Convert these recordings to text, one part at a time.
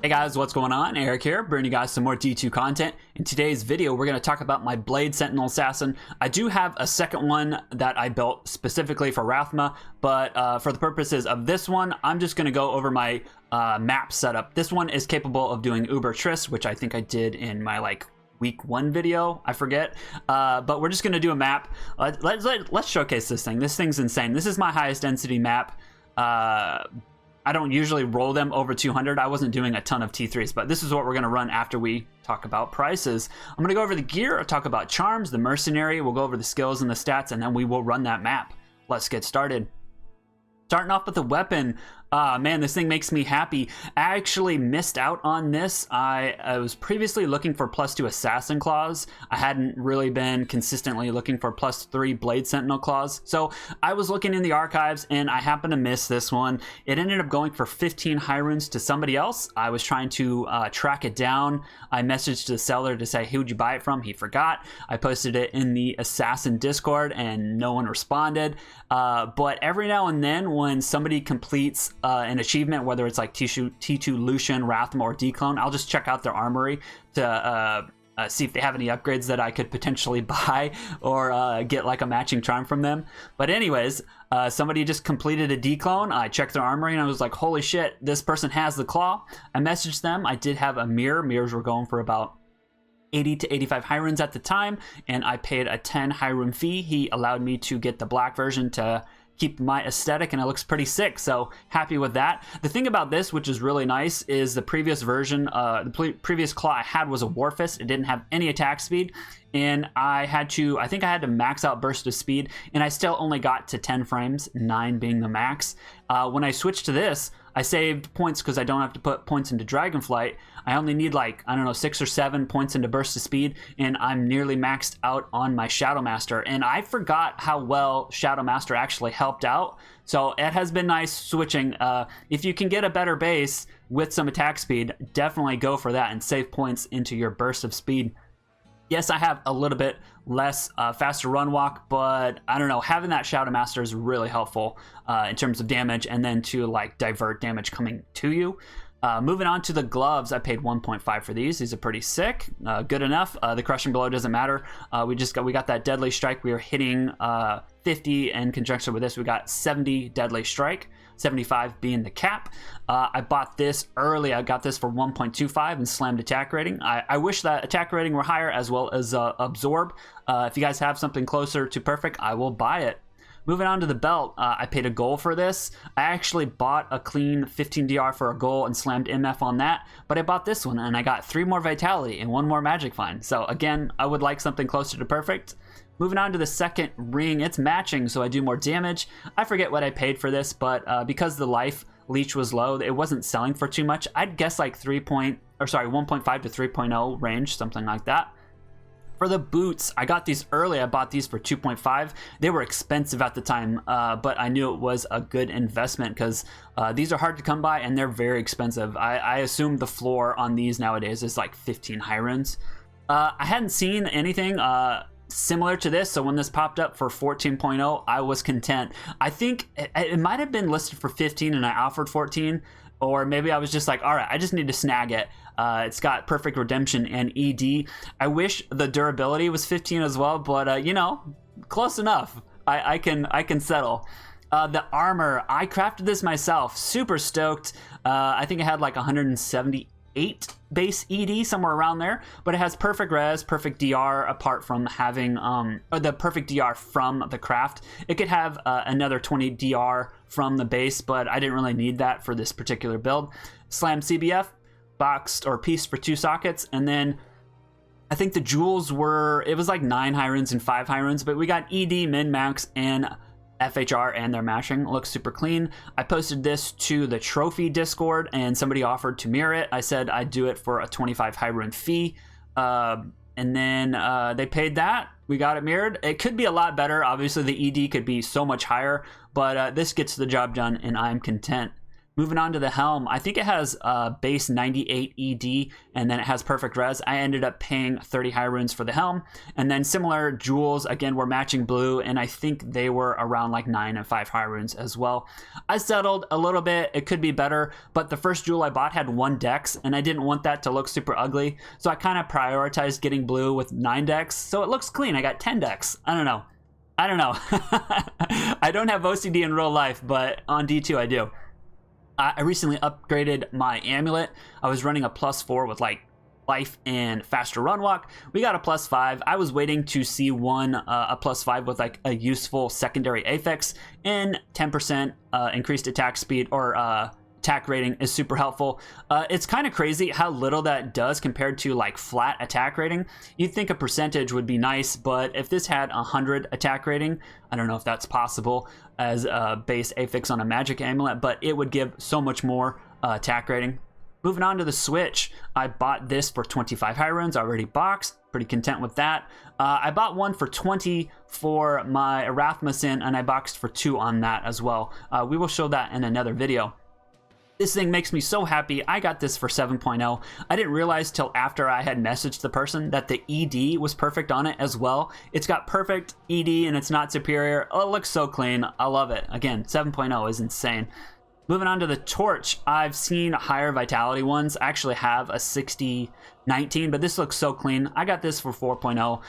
Hey guys, what's going on? Eric here, bringing you guys some more D2 content. In today's video, we're going to talk about my Blade Sentinel Assassin. I do have a second one that I built specifically for Rathma, but for the purposes of this one, I'm just going to go over my map setup. This one is capable of doing Uber Triss, which I think I did in my week 1 video, I forget, but we're just going to do a map. Let's showcase this thing. This thing's insane. This is my highest density map. I don't usually roll them over 200. I wasn't doing a ton of T3s, but this is what we're going to run after we talk about prices. I'm going to go over the gear, I'll talk about charms, the Mercenary, we'll go over the skills and the stats, and then we will run that map. Let's get started. Starting off with the weapon, man, this thing makes me happy. I actually missed out on this. I was previously looking for +2 Assassin Claws. I hadn't really been consistently looking for +3 Blade Sentinel Claws. So I was looking in the archives and I happened to miss this one. It ended up going for 15 high runes to somebody else. I was trying to track it down. I messaged the seller to say, who'd you buy it from? He forgot. I posted it in the Assassin Discord and no one responded. But every now and then when somebody completes an achievement, whether it's like T2 Lucian, Rathma, or Declone, I'll just check out their armory to see if they have any upgrades that I could potentially buy or get like a matching charm from them. But anyways, somebody just completed a Declone. I checked their armory and I was like, holy shit, this person has the claw. I messaged them. I did have a mirror. Mirrors were going for about 80 to 85 high runes at the time, and I paid a 10 high rune fee. He allowed me to get the black version to keep my aesthetic, and it looks pretty sick, so happy with that. The thing about this, which is really nice, is the previous version, the previous claw I had was a Warfist. It didn't have any attack speed, and I think I had to max out burst of speed, and I still only got to 10 frames, 9 being the max. When I switched to this, I saved points because I don't have to put points into Dragonflight. I only need I don't know, 6 or 7 points into burst of speed, and I'm nearly maxed out on my Shadow Master. And I forgot how well Shadow Master actually helped out. So it has been nice switching. If you can get a better base with some attack speed, definitely go for that and save points into your burst of speed. Yes, I have a little bit less faster run walk, but I don't know, having that Shadow Master is really helpful in terms of damage, and then to divert damage coming to you. Moving on to the gloves, I paid 1.5 for these. These are pretty sick, good enough. The crushing blow doesn't matter. We got that deadly strike. We were hitting 50 in conjunction with this. We got 70 deadly strike, 75 being the cap. I bought this early. I got this for 1.25 and slammed attack rating. I wish that attack rating were higher, as well as absorb. If you guys have something closer to perfect, I will buy it. Moving on to the belt, I paid a gold for this. I actually bought a clean 15 DR for a gold and slammed MF on that, but I bought this one and I got 3 more Vitality and 1 more Magic Find. So again, I would like something closer to perfect. Moving on to the second ring, it's matching, so I do more damage. I forget what I paid for this, but because the life leech was low, it wasn't selling for too much. I'd guess 1.5 to 3.0 range, something like that. For the boots, I got these early. I bought these for 2.5. They were expensive at the time, but I knew it was a good investment because these are hard to come by and they're very expensive. I assume the floor on these nowadays is 15 high runes. I hadn't seen anything similar to this, so when this popped up for 14.0, I was content. I think it might have been listed for 15 and I offered 14, or maybe I was just like, all right, I just need to snag it. It's got perfect redemption and ED. I wish the durability was 15 as well, but you know, close enough. I can settle. The armor, I crafted this myself. Super stoked. I think it had 178 base ED, somewhere around there, but it has perfect res, perfect DR, apart from having the perfect DR from the craft. It could have another 20 DR from the base, but I didn't really need that for this particular build. Slam CBF, boxed or pieced for 2 sockets, and then I think the jewels were, it was 9 high runes and 5 high runes, but we got ED, min, max, and FHR, and their matching. It looks super clean. I posted this to the trophy Discord and somebody offered to mirror it. I said I'd do it for a 25 high rune fee, and then they paid that. We got it mirrored. It could be a lot better. Obviously the ED could be so much higher, but this gets the job done and I'm content. Moving on to the helm, I think it has base 98 ED, and then it has perfect res. I ended up paying 30 high runes for the helm, and then similar jewels, again, were matching blue, and I think they were around like 9 and 5 high runes as well. I settled a little bit. It could be better, but the first jewel I bought had 1 dex, and I didn't want that to look super ugly, so I kind of prioritized getting blue with 9 dex, so it looks clean. I got 10 dex. I don't know. I don't have OCD in real life, but on D2 I do. I recently upgraded my amulet. I was running a +4 with like life and faster run walk. We got a +5. I was waiting to see a +5 with like a useful secondary affix, and 10% increased attack speed or attack rating is super helpful. It's kind of crazy how little that does compared to like flat attack rating. You'd think a percentage would be nice, but if this had 100 attack rating, I don't know if that's possible as a base affix on a magic amulet, but it would give so much more attack rating. Moving on to the switch, I bought this for 25 high runes, already boxed, pretty content with that. I bought one for 20 for my Rasmussen, and I boxed for 2 on that as well. We will show that in another video. This thing makes me so happy. I got this for 7.0. I didn't realize till after I had messaged the person that the ED was perfect on it as well. It's got perfect ED and it's not superior. Oh, it looks so clean. I love it. Again, 7.0 is insane. Moving on to the torch, I've seen higher vitality ones. I actually have a 60-19, but this looks so clean. I got this for 4.0.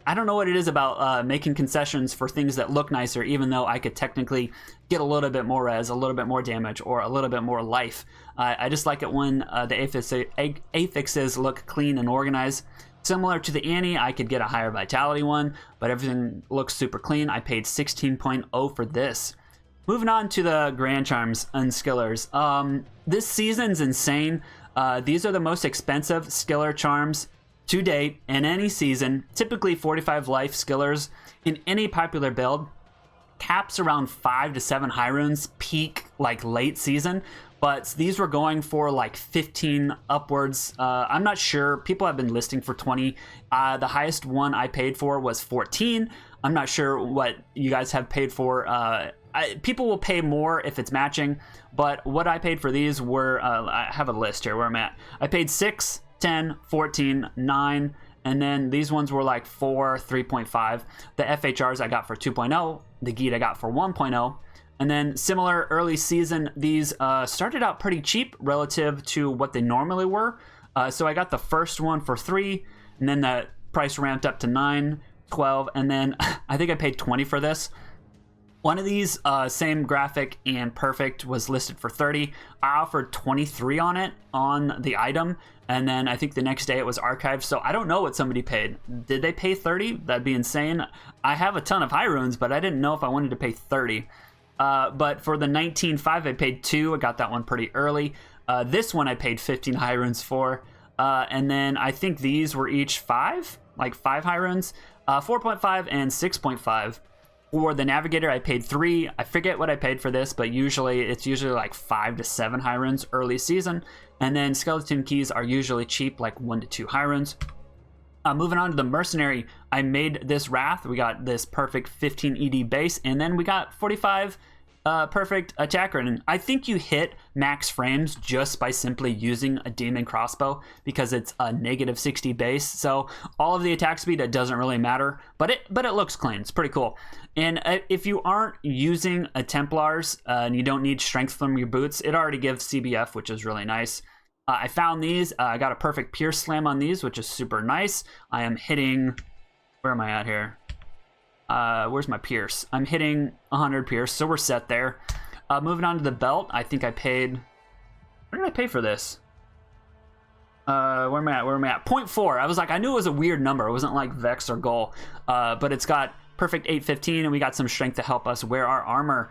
I don't know what it is about making concessions for things that look nicer, even though I could technically get a little bit more res, a little bit more damage, or a little bit more life. I just like it when the affixes look clean and organized. Similar to the Annie, I could get a higher vitality one, but everything looks super clean. I paid 16.0 for this. Moving on to the Grand Charms Unskillers. This season's insane. These are the most expensive skiller charms to date in any season. Typically 45 life skillers in any popular build. Caps around 5 to 7 high runes, peak like late season. But these were going for like 15 upwards. I'm not sure. People have been listing for 20. The highest one I paid for was 14. I'm not sure what you guys have paid for. People will pay more if it's matching, but what I paid for these were, I have a list here where I'm at. I paid 6, 10, 14, 9, and then these ones were like 4, 3.5. The FHRs I got for 2.0, the Geet I got for 1.0, and then similar early season, these started out pretty cheap relative to what they normally were. So I got the first one for 3, and then the price ramped up to 9, 12, and then I think I paid 20 for this. One of these, same graphic and perfect, was listed for 30. I offered 23 on it on the item, and then I think the next day it was archived, so I don't know what somebody paid. Did they pay 30? That'd be insane. I have a ton of high runes, but I didn't know if I wanted to pay 30. But for the 19.5, I paid 2. I got that one pretty early. This one I paid 15 high runes for, and then I think these were each 5, like 5 high runes, 4.5 and 6.5. For the Navigator, I paid 3. I forget what I paid for this, but it's usually like 5 to 7 high runes early season. And then Skeleton Keys are usually cheap, like 1 to 2 high runes. Moving on to the Mercenary, I made this Wrath. We got this perfect 15 ED base, and then we got 45 perfect attack rating. I think you hit max frames just by simply using a demon crossbow because it's a -60 base. So all of the attack speed, it doesn't really matter, but it looks clean. It's pretty cool. And if you aren't using a Templars and you don't need strength from your boots, it already gives CBF, which is really nice. I found these. I got a perfect Pierce Slam on these, which is super nice. I am hitting, where am I at here? Where's my Pierce? I'm hitting 100 Pierce, so we're set there. Moving on to the belt, I think I paid, what did I pay for this? Where am I at? 0.4. I was like, I knew it was a weird number. It wasn't like Vex or Goal, but it's got perfect 815, and we got some strength to help us wear our armor.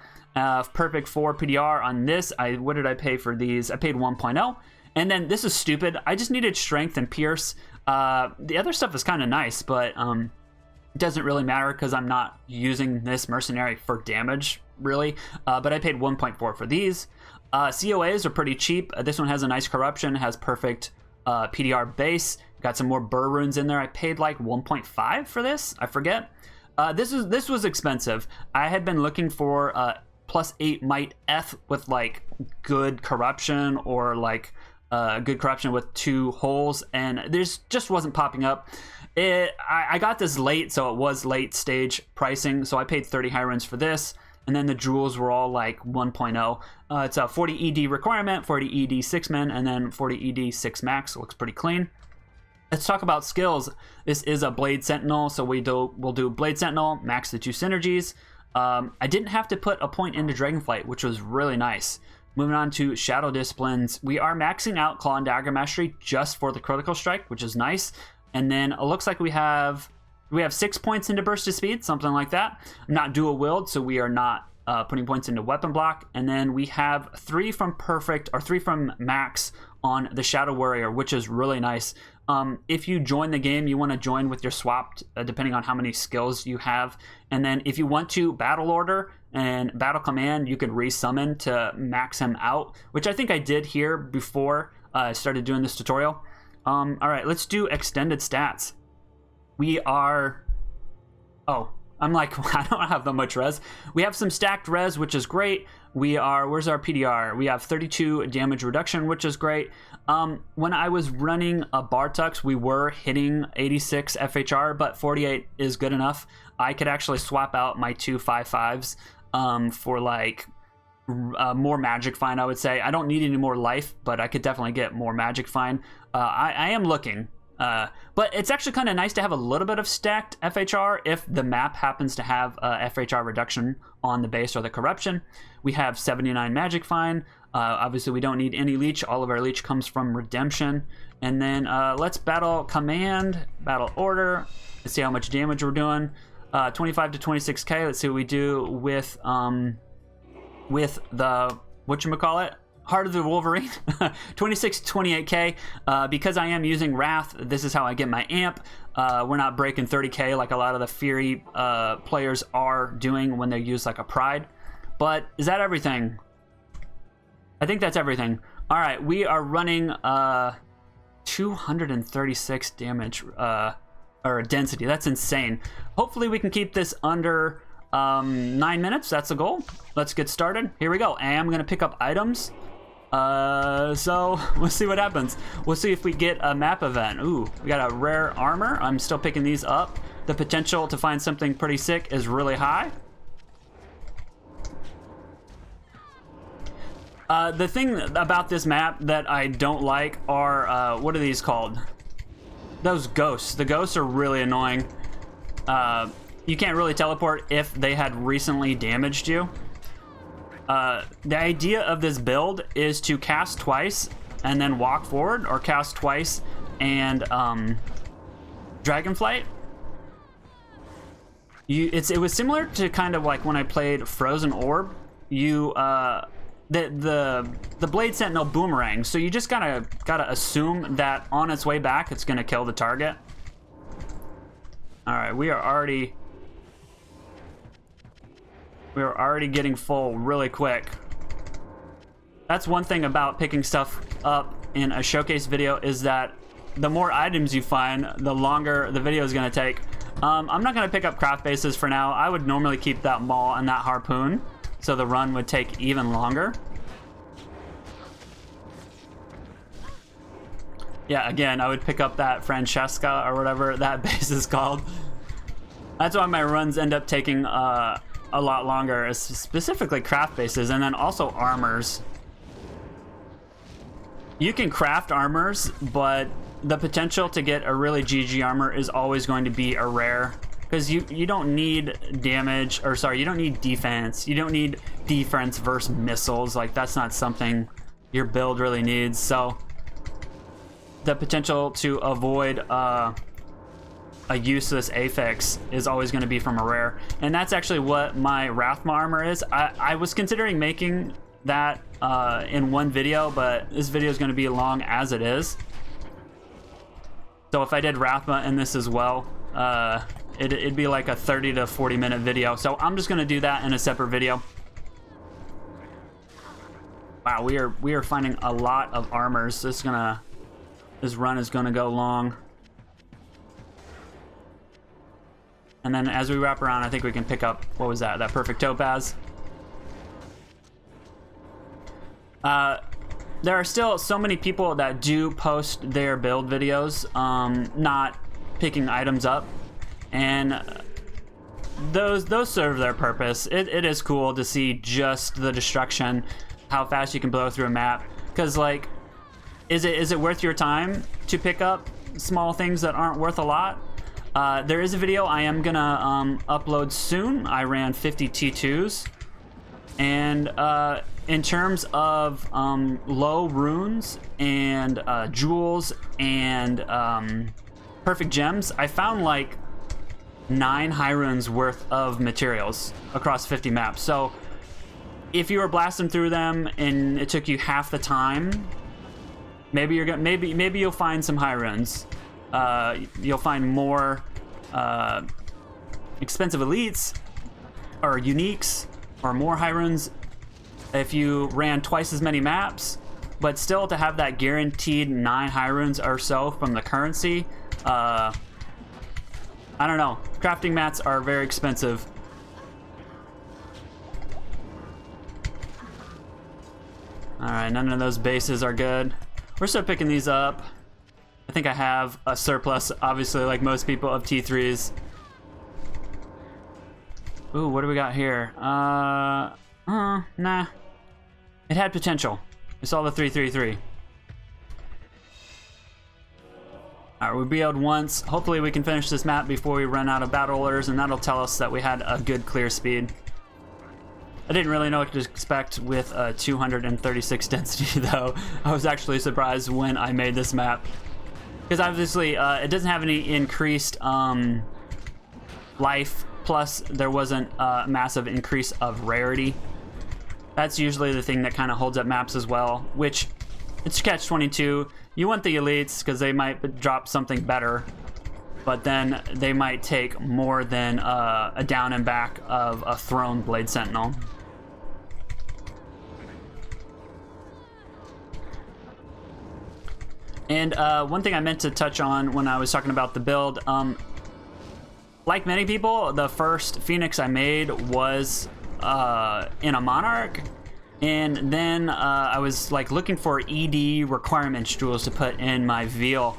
Perfect 4 PDR on this. What did I pay for these? I paid 1.0. And then this is stupid. I just needed strength and Pierce. The other stuff is kind of nice, but it doesn't really matter because I'm not using this Mercenary for damage, really. But I paid 1.4 for these. COAs are pretty cheap. This one has a nice corruption, has perfect PDR base. Got some more burr runes in there. I paid like 1.5 for this. I forget. This was expensive. I had been looking for +8 might F with like good corruption or like good corruption with 2 holes, and there's just wasn't popping up. I got this late, so it was late stage pricing, so I paid 30 high runs for this, and then the jewels were all like 1.0. It's a 40 ED requirement, 40 ED 6 min, and then 40 ED 6 max. It looks pretty clean. Let's talk about skills. This is a Blade Sentinel, so we'll do Blade Sentinel, max the 2 synergies. I didn't have to put a point into Dragonflight, which was really nice. Moving on to Shadow Disciplines, we are maxing out Claw and Dagger Mastery just for the critical strike, which is nice. And then it looks like we have 6 points into Burst of Speed, something like that. I'm not dual wield, so we are not putting points into Weapon Block. And then we have 3 from Perfect, or 3 from Max on the Shadow Warrior, which is really nice. If you join the game, you want to join with your swapped, depending on how many skills you have. And then if you want to Battle Order and Battle Command, you could resummon to max him out, which I think I did here before I started doing this tutorial. All right, let's do extended stats. We are... Oh, I'm like, I don't have that much res. We have some stacked res, which is great. We are... Where's our PDR? We have 32 damage reduction, which is great. When I was running a Bartux, we were hitting 86 FHR, but 48 is good enough. I could actually swap out my 2 5.5s for like more Magic Find, I would say. I don't need any more life, but I could definitely get more Magic Find. I am looking. But it's actually kind of nice to have a little bit of stacked FHR if the map happens to have FHR reduction on the base or the corruption. We have 79 Magic Find. Obviously, we don't need any leech. All of our leech comes from Redemption. And then let's Battle Command, Battle Order. Let's see how much damage we're doing. 25 to 26k. Let's see what we do with the whatchamacallit? Heart of the Wolverine. 26 to 28k. Because I am using Wrath, this is how I get my amp. We're not breaking 30k like a lot of the Fury players are doing when they use like a Pride. But is that everything? I think that's everything. All right, we are running 236 damage or density. That's insane. Hopefully we can keep this under 9 minutes. That's the goal. Let's get started. Here we go. I am gonna pick up items. So we'll see what happens. We'll see if we get a map event. Ooh, we got a rare armor. I'm still picking these up. The potential to find something pretty sick is really high. The thing about this map that I don't like are, what are these called? Those ghosts. The ghosts are really annoying. You can't really teleport if they had recently damaged you. The idea of this build is to cast twice and then walk forward, or cast twice and Dragonflight. It was similar to kind of like when I played Frozen Orb. The Blade Sentinel boomerang, so you just gotta assume that on its way back it's gonna kill the target. All right, we are already getting full really quick. That's one thing about picking stuff up in a showcase video, is that the more items you find, the longer the video is gonna take. I'm not gonna pick up craft bases for now. I would normally keep that maul and that harpoon, so the run would take even longer. Yeah, again, I would pick up that Francesca or whatever that base is called. That's why my runs end up taking a lot longer, specifically craft bases, and then also armors. You can craft armors, but the potential to get a really GG armor is always going to be a rare. Because you don't need damage, or sorry, you don't need defense. You don't need defense versus missiles. Like, that's not something your build really needs. So the potential to avoid a useless affix is always going to be from a rare. And that's actually what my Rathma armor is. I was considering making that in one video, but this video is going to be long as it is. So if I did Rathma in this as well, it'd be like a 30 to 40 minute video. So I'm just gonna do that in a separate video. Wow, we are finding a lot of armors. This run is gonna go long. And then as we wrap around, I think we can pick up, what was that? That perfect topaz. There are still so many people that do post their build videos, not picking items up, and those serve their purpose. It is cool to see just the destruction, how fast you can blow through a map. Because like, is it worth your time to pick up small things that aren't worth a lot? There is a video I am gonna upload soon. I ran 50 T2s, and in terms of low runes and jewels and perfect gems, I found like 9 high runes worth of materials across 50 maps. So if you were blasting through them and it took you half the time, maybe you're gonna maybe you'll find some high runes. You'll find more expensive elites or uniques or more high runes if you ran twice as many maps. But still, to have that guaranteed 9 high runes or so from the currency, I don't know. Crafting mats are very expensive. Alright, none of those bases are good. We're still picking these up. I think I have a surplus, obviously, like most people, of T3s. Ooh, what do we got here? Nah. It had potential. We saw the 333. Alright, we BO'd once. Hopefully we can finish this map before we run out of battle orders, and that'll tell us that we had a good clear speed. I didn't really know what to expect with 236 density, though. I was actually surprised when I made this map. Because obviously, it doesn't have any increased life, plus there wasn't a massive increase of rarity. That's usually the thing that kind of holds up maps as well, which it's catch-22. You want the elites because they might drop something better, but then they might take more than a down and back of a thrown Blade Sentinel. And one thing I meant to touch on when I was talking about the build, like many people, the first Phoenix I made was in a Monarch, and then I was like looking for ED requirements jewels to put in my Veil,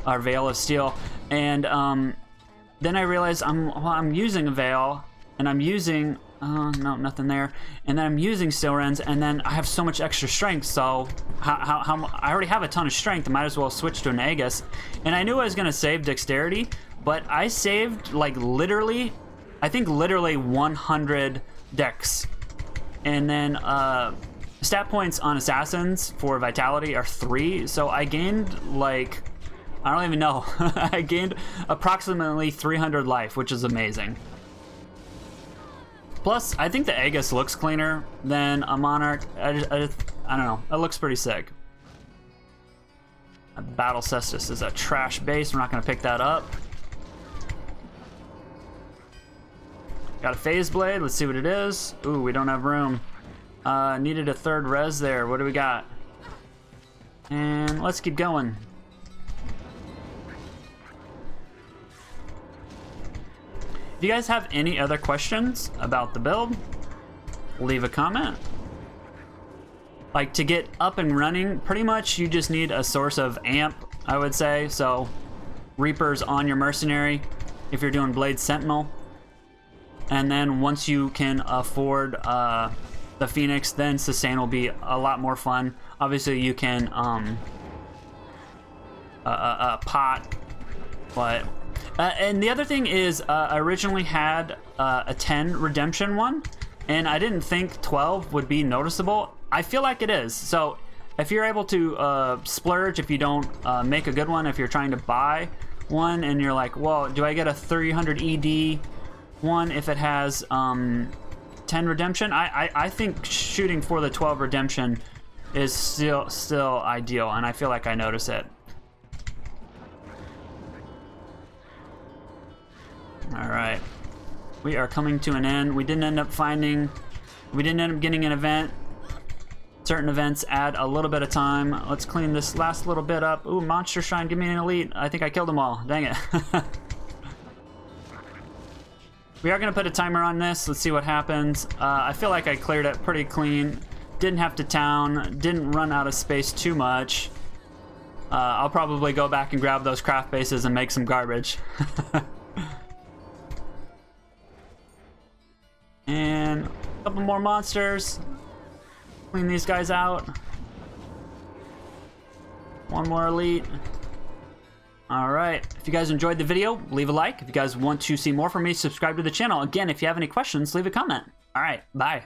or Veil of Steel, and then I realized I'm using a Veil, and I'm using no, nothing there, and then I'm using Steel Rends, and then I have so much extra strength, so I already have a ton of strength. I might as well switch to an Aegis. And I knew I was gonna save dexterity, but I saved like literally, I think literally 100 dex. And then stat points on assassins for vitality are 3, so I gained like, I don't even know. I gained approximately 300 life, which is amazing. Plus, I think the Aegis looks cleaner than a Monarch. I don't know. It looks pretty sick. A Battle Cestus is a trash base. We're not going to pick that up. Got a Phase Blade. Let's see what it is. Ooh, we don't have room. Needed a 3rd res there. What do we got? And let's keep going. If you guys have any other questions about the build, leave a comment. Like, to get up and running, pretty much you just need a source of amp, I would say. So Reapers on your Mercenary if you're doing Blade Sentinel. And then once you can afford the Phoenix, then Sustain will be a lot more fun. Obviously you can pot, but and the other thing is, I originally had a 10 redemption one, and I didn't think 12 would be noticeable. I feel like it is. So if you're able to splurge, if you don't make a good one, if you're trying to buy one and you're like, well, do I get a 300 ED one if it has 10 redemption? I think shooting for the 12 redemption is still ideal, and I feel like I notice it. Alright, we are coming to an end. We didn't end up getting an event. Certain events add a little bit of time. Let's clean this last little bit up. Ooh, Monster Shrine, give me an elite. I think I killed them all. Dang it. We are going to put a timer on this. Let's see what happens. I feel like I cleared it pretty clean. Didn't have to town. Didn't run out of space too much. I'll probably go back and grab those craft bases and make some garbage. And a couple more monsters. Clean these guys out. One more elite. Alright, if you guys enjoyed the video, leave a like. If you guys want to see more from me, subscribe to the channel. Again, if you have any questions, leave a comment. Alright, bye.